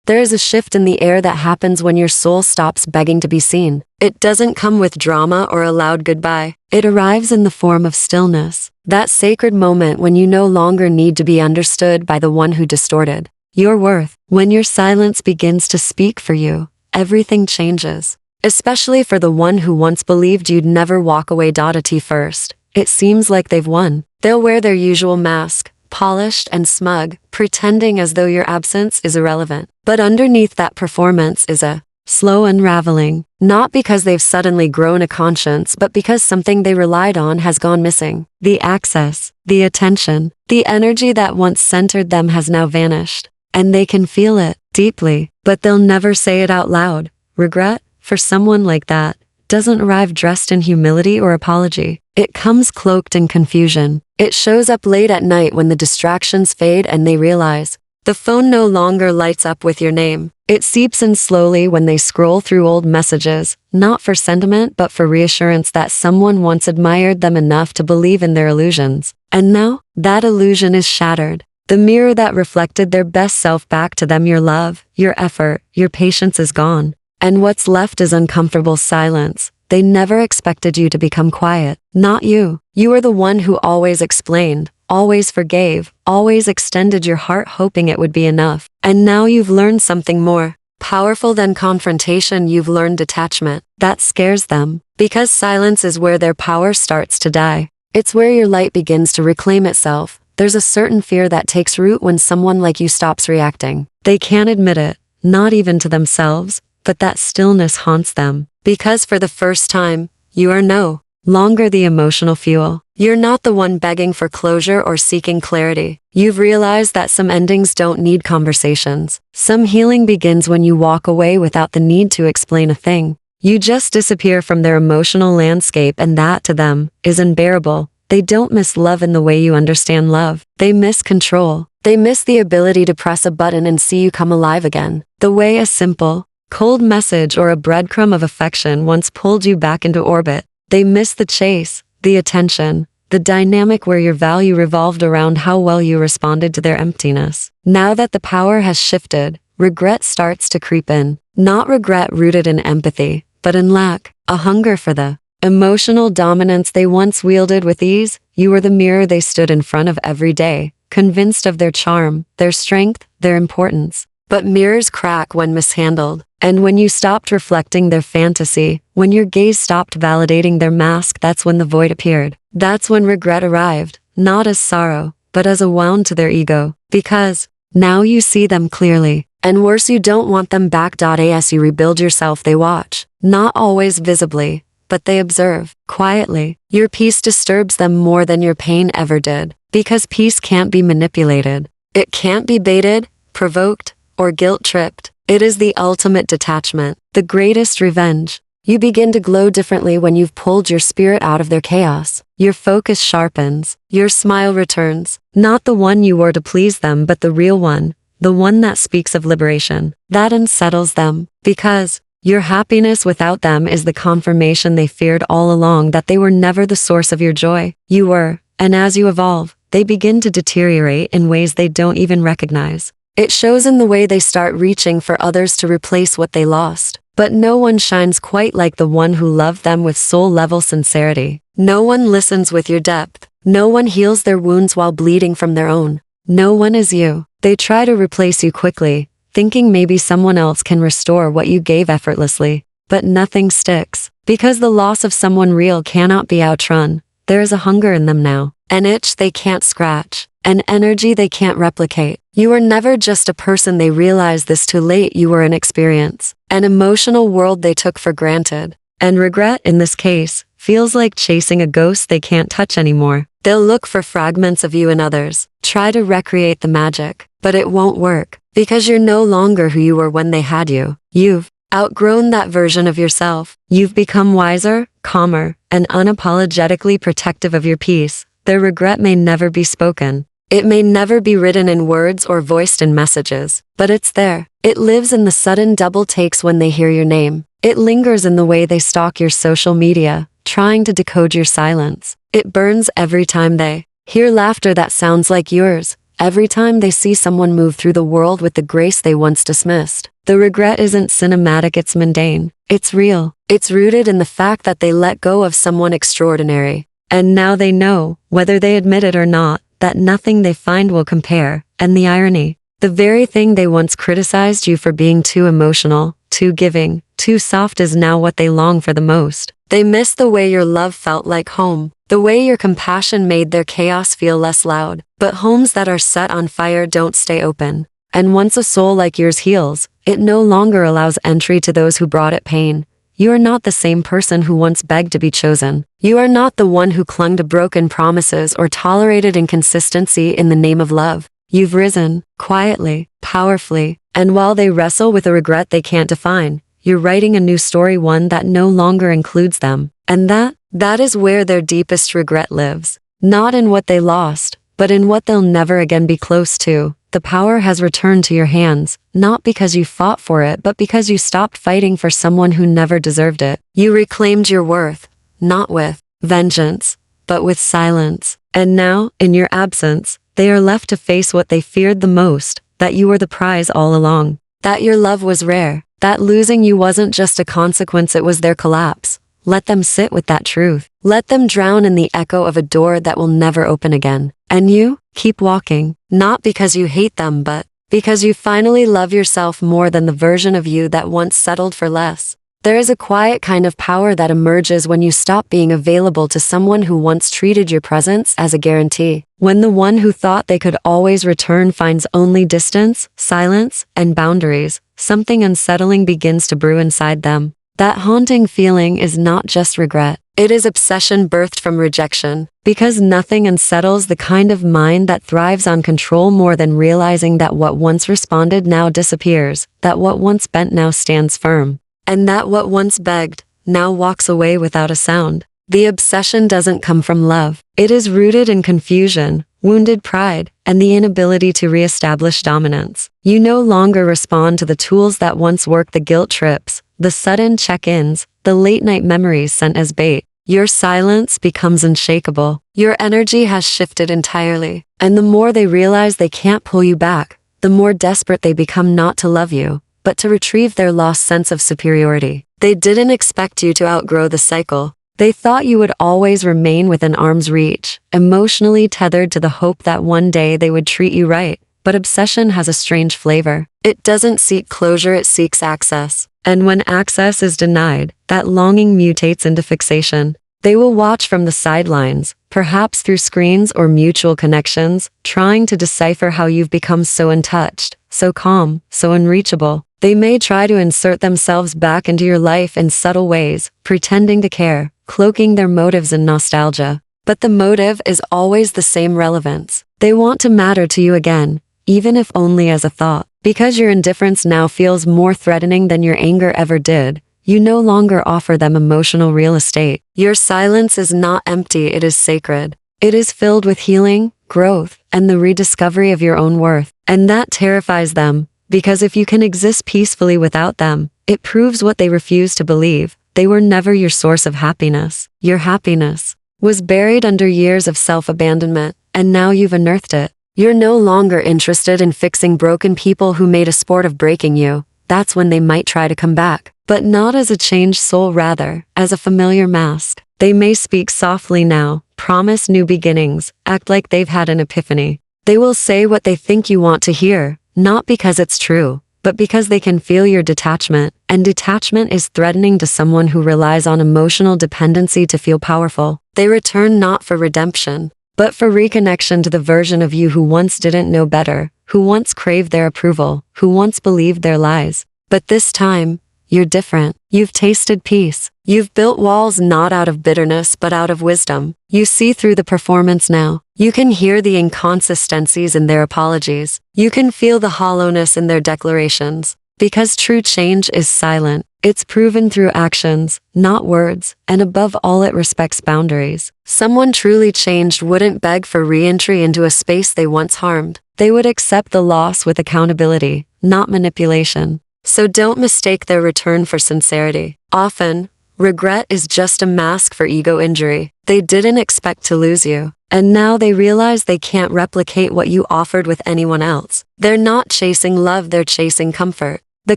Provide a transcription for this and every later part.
There is a shift in the air that happens when your soul stops begging to be seen. It doesn't come with drama or a loud goodbye. It arrives in the form of stillness. That sacred moment when you no longer need to be understood by the one who distorted your worth. When your silence begins to speak for you, everything changes. Especially for the one who once believed you'd never walk away. At first, it seems like they've won. They'll wear their usual mask, polished and smug, pretending as though your absence is irrelevant. But underneath that performance is a slow unraveling, not because they've suddenly grown a conscience, but because something they relied on has gone missing. The access, the attention, the energy that once centered them has now vanished. And they can feel it deeply, but they'll never say it out loud. Regret, for someone like that, doesn't arrive dressed in humility or apology. It comes cloaked in confusion. It shows up late at night when the distractions fade and they realize the phone no longer lights up with your name. It seeps in slowly when they scroll through old messages, not for sentiment but for reassurance that someone once admired them enough to believe in their illusions. And now, that illusion is shattered. The mirror that reflected their best self back to them, your love, your effort, your patience is gone. And what's left is uncomfortable silence. They never expected you to become quiet. Not you. You are the one who always explained, always forgave, always extended your heart hoping it would be enough. And now you've learned something more powerful than confrontation. You've learned detachment. That scares them, because silence is where their power starts to die. It's where your light begins to reclaim itself. There's a certain fear that takes root when someone like you stops reacting. They can't admit it, not even to themselves, but that stillness haunts them. Because for the first time, you are no longer the emotional fuel. You're not the one begging for closure or seeking clarity. You've realized that some endings don't need conversations. Some healing begins when you walk away without the need to explain a thing. You just disappear from their emotional landscape, and that to them is unbearable. They don't miss love in the way you understand love. They miss control. They miss the ability to press a button and see you come alive again. The way a simple, cold message or a breadcrumb of affection once pulled you back into orbit. They miss the chase, the attention, the dynamic where your value revolved around how well you responded to their emptiness. Now that the power has shifted, regret starts to creep in. Not regret rooted in empathy, but in lack, a hunger for the emotional dominance they once wielded with ease. You were the mirror they stood in front of every day, convinced of their charm, their strength, their importance. But mirrors crack when mishandled. And when you stopped reflecting their fantasy, when your gaze stopped validating their mask, that's when the void appeared. That's when regret arrived, not as sorrow, but as a wound to their ego. Because now you see them clearly. And worse, you don't want them back. As you rebuild yourself, they watch. Not always visibly, but they observe, quietly. Your peace disturbs them more than your pain ever did. Because peace can't be manipulated. It can't be baited, provoked, or guilt-tripped. It is the ultimate detachment, the greatest revenge. You begin to glow differently when you've pulled your spirit out of their chaos. Your focus sharpens, your smile returns. Not the one you wore to please them, but the real one, the one that speaks of liberation. That unsettles them, because your happiness without them is the confirmation they feared all along, that they were never the source of your joy. You were, and as you evolve, they begin to deteriorate in ways they don't even recognize. It shows in the way they start reaching for others to replace what they lost. But no one shines quite like the one who loved them with soul-level sincerity. No one listens with your depth. No one heals their wounds while bleeding from their own. No one is you. They try to replace you quickly, thinking maybe someone else can restore what you gave effortlessly. But nothing sticks. Because the loss of someone real cannot be outrun. There is a hunger in them now. An itch they can't scratch. An energy they can't replicate. You were never just a person. They realized this too late. You were an experience. An emotional world they took for granted. And regret, in this case, feels like chasing a ghost they can't touch anymore. They'll look for fragments of you in others, try to recreate the magic, but it won't work. Because you're no longer who you were when they had you. You've outgrown that version of yourself. You've become wiser, calmer, and unapologetically protective of your peace. Their regret may never be spoken. It may never be written in words or voiced in messages, but it's there. It lives in the sudden double takes when they hear your name. It lingers in the way they stalk your social media, trying to decode your silence. It burns every time they hear laughter that sounds like yours, every time they see someone move through the world with the grace they once dismissed. The regret isn't cinematic, it's mundane. It's real. It's rooted in the fact that they let go of someone extraordinary. And now they know, whether they admit it or not, that nothing they find will compare. And the irony, the very thing they once criticized you for being too emotional, too giving, too soft is now what they long for the most. They miss the way your love felt like home, the way your compassion made their chaos feel less loud. But homes that are set on fire don't stay open. And once a soul like yours heals, it no longer allows entry to those who brought it pain. You are not the same person who once begged to be chosen. You are not the one who clung to broken promises or tolerated inconsistency in the name of love. You've risen, quietly, powerfully, and while they wrestle with a regret they can't define, you're writing a new story, one that no longer includes them. And that is where their deepest regret lives. Not in what they lost, but in what they'll never again be close to. The power has returned to your hands, not because you fought for it, but because you stopped fighting for someone who never deserved it. You reclaimed your worth, not with vengeance, but with silence. And now, in your absence, they are left to face what they feared the most, that you were the prize all along. That your love was rare, that losing you wasn't just a consequence, it was their collapse. Let them sit with that truth. Let them drown in the echo of a door that will never open again. And you, keep walking, not because you hate them, but because you finally love yourself more than the version of you that once settled for less. There is a quiet kind of power that emerges when you stop being available to someone who once treated your presence as a guarantee. When the one who thought they could always return finds only distance, silence, and boundaries, something unsettling begins to brew inside them. That haunting feeling is not just regret. It is obsession birthed from rejection, because nothing unsettles the kind of mind that thrives on control more than realizing that what once responded now disappears, that what once bent now stands firm, and that what once begged now walks away without a sound. The obsession doesn't come from love. It is rooted in confusion, wounded pride, and the inability to reestablish dominance. You no longer respond to the tools that once worked, the guilt trips, the sudden check-ins, the late-night memories sent as bait. Your silence becomes unshakable. Your energy has shifted entirely. And the more they realize they can't pull you back, the more desperate they become not to love you, but to retrieve their lost sense of superiority. They didn't expect you to outgrow the cycle. They thought you would always remain within arm's reach, emotionally tethered to the hope that one day they would treat you right. But obsession has a strange flavor. It doesn't seek closure, it seeks access. And when access is denied, that longing mutates into fixation. They will watch from the sidelines, perhaps through screens or mutual connections, trying to decipher how you've become so untouched, so calm, so unreachable. They may try to insert themselves back into your life in subtle ways, pretending to care, cloaking their motives in nostalgia. But the motive is always the same: relevance. They want to matter to you again, even if only as a thought. Because your indifference now feels more threatening than your anger ever did, you no longer offer them emotional real estate. Your silence is not empty, it is sacred. It is filled with healing, growth, and the rediscovery of your own worth. And that terrifies them, because if you can exist peacefully without them, it proves what they refuse to believe. They were never your source of happiness. Your happiness was buried under years of self-abandonment, and now you've unearthed it. You're no longer interested in fixing broken people who made a sport of breaking you. That's when they might try to come back, but not as a changed soul, rather, as a familiar mask. They may speak softly now, promise new beginnings, act like they've had an epiphany. They will say what they think you want to hear, not because it's true, but because they can feel your detachment, and detachment is threatening to someone who relies on emotional dependency to feel powerful. They return not for redemption, but for reconnection to the version of you who once didn't know better, who once craved their approval, who once believed their lies. But this time, you're different. You've tasted peace. You've built walls not out of bitterness but out of wisdom. You see through the performance now. You can hear the inconsistencies in their apologies. You can feel the hollowness in their declarations. Because true change is silent. It's proven through actions, not words, and above all it respects boundaries. Someone truly changed wouldn't beg for re-entry into a space they once harmed. They would accept the loss with accountability, not manipulation. So don't mistake their return for sincerity. Often, Regret is just a mask for ego injury. They didn't expect to lose you. And now they realize they can't replicate what you offered with anyone else. They're not chasing love, they're chasing comfort. The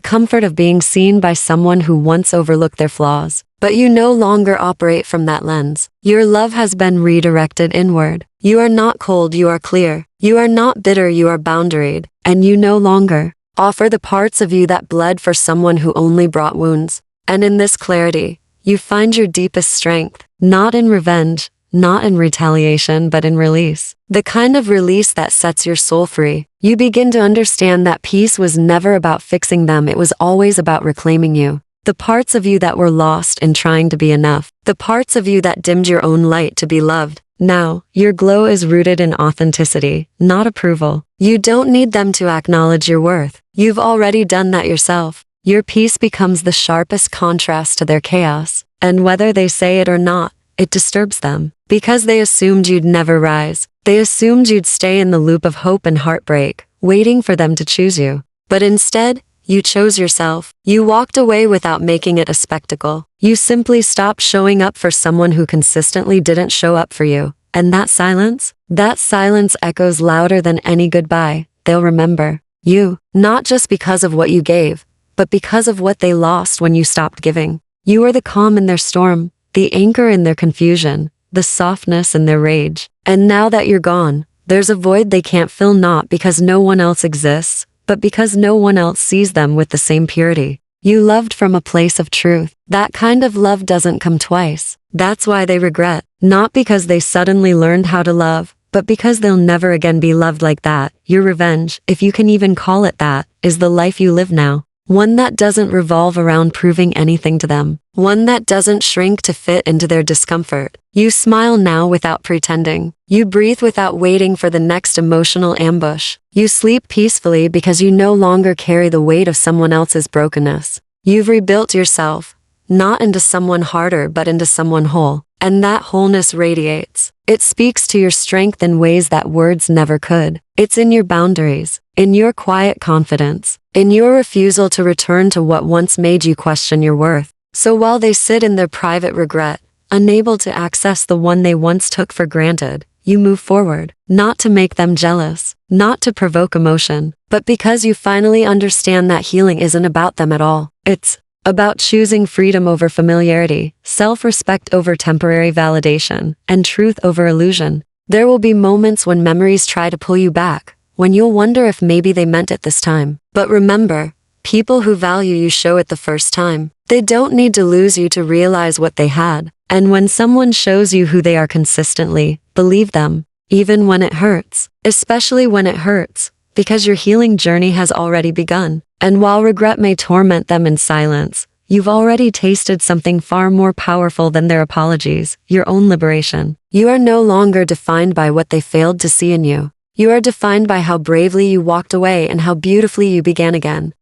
comfort of being seen by someone who once overlooked their flaws. But you no longer operate from that lens. Your love has been redirected inward. You are not cold, you are clear. You are not bitter, you are boundaried. And you no longer offer the parts of you that bled for someone who only brought wounds. And in this clarity, you find your deepest strength, not in revenge, not in retaliation, but in release. The kind of release that sets your soul free. You begin to understand that peace was never about fixing them, it was always about reclaiming you. The parts of you that were lost in trying to be enough. The parts of you that dimmed your own light to be loved. Now, your glow is rooted in authenticity, not approval. You don't need them to acknowledge your worth. You've already done that yourself. Your peace becomes the sharpest contrast to their chaos. And whether they say it or not, it disturbs them. Because they assumed you'd never rise. They assumed you'd stay in the loop of hope and heartbreak, waiting for them to choose you. But instead, you chose yourself. You walked away without making it a spectacle. You simply stopped showing up for someone who consistently didn't show up for you. And that silence echoes louder than any goodbye. They'll remember you, not just because of what you gave, but because of what they lost when you stopped giving. You are the calm in their storm, the anchor in their confusion, the softness in their rage. And now that you're gone, there's a void they can't fill, not because no one else exists, but because no one else sees them with the same purity. You loved from a place of truth. That kind of love doesn't come twice. That's why they regret, not because they suddenly learned how to love, but because they'll never again be loved like that. Your revenge, if you can even call it that, is the life you live now. One that doesn't revolve around proving anything to them. One that doesn't shrink to fit into their discomfort. You smile now without pretending. You breathe without waiting for the next emotional ambush. You sleep peacefully because you no longer carry the weight of someone else's brokenness. You've rebuilt yourself, not into someone harder but into someone whole. And that wholeness radiates. It speaks to your strength in ways that words never could. It's in your boundaries, in your quiet confidence, in your refusal to return to what once made you question your worth. So while they sit in their private regret, unable to access the one they once took for granted, you move forward, not to make them jealous, not to provoke emotion, but because you finally understand that healing isn't about them at all. It's about choosing freedom over familiarity, self-respect over temporary validation, and truth over illusion. There will be moments when memories try to pull you back, when you'll wonder if maybe they meant it this time. But remember, people who value you show it the first time. They don't need to lose you to realize what they had. And when someone shows you who they are consistently, believe them, even when it hurts, especially when it hurts, because your healing journey has already begun. And while regret may torment them in silence, you've already tasted something far more powerful than their apologies, your own liberation. You are no longer defined by what they failed to see in you. You are defined by how bravely you walked away and how beautifully you began again.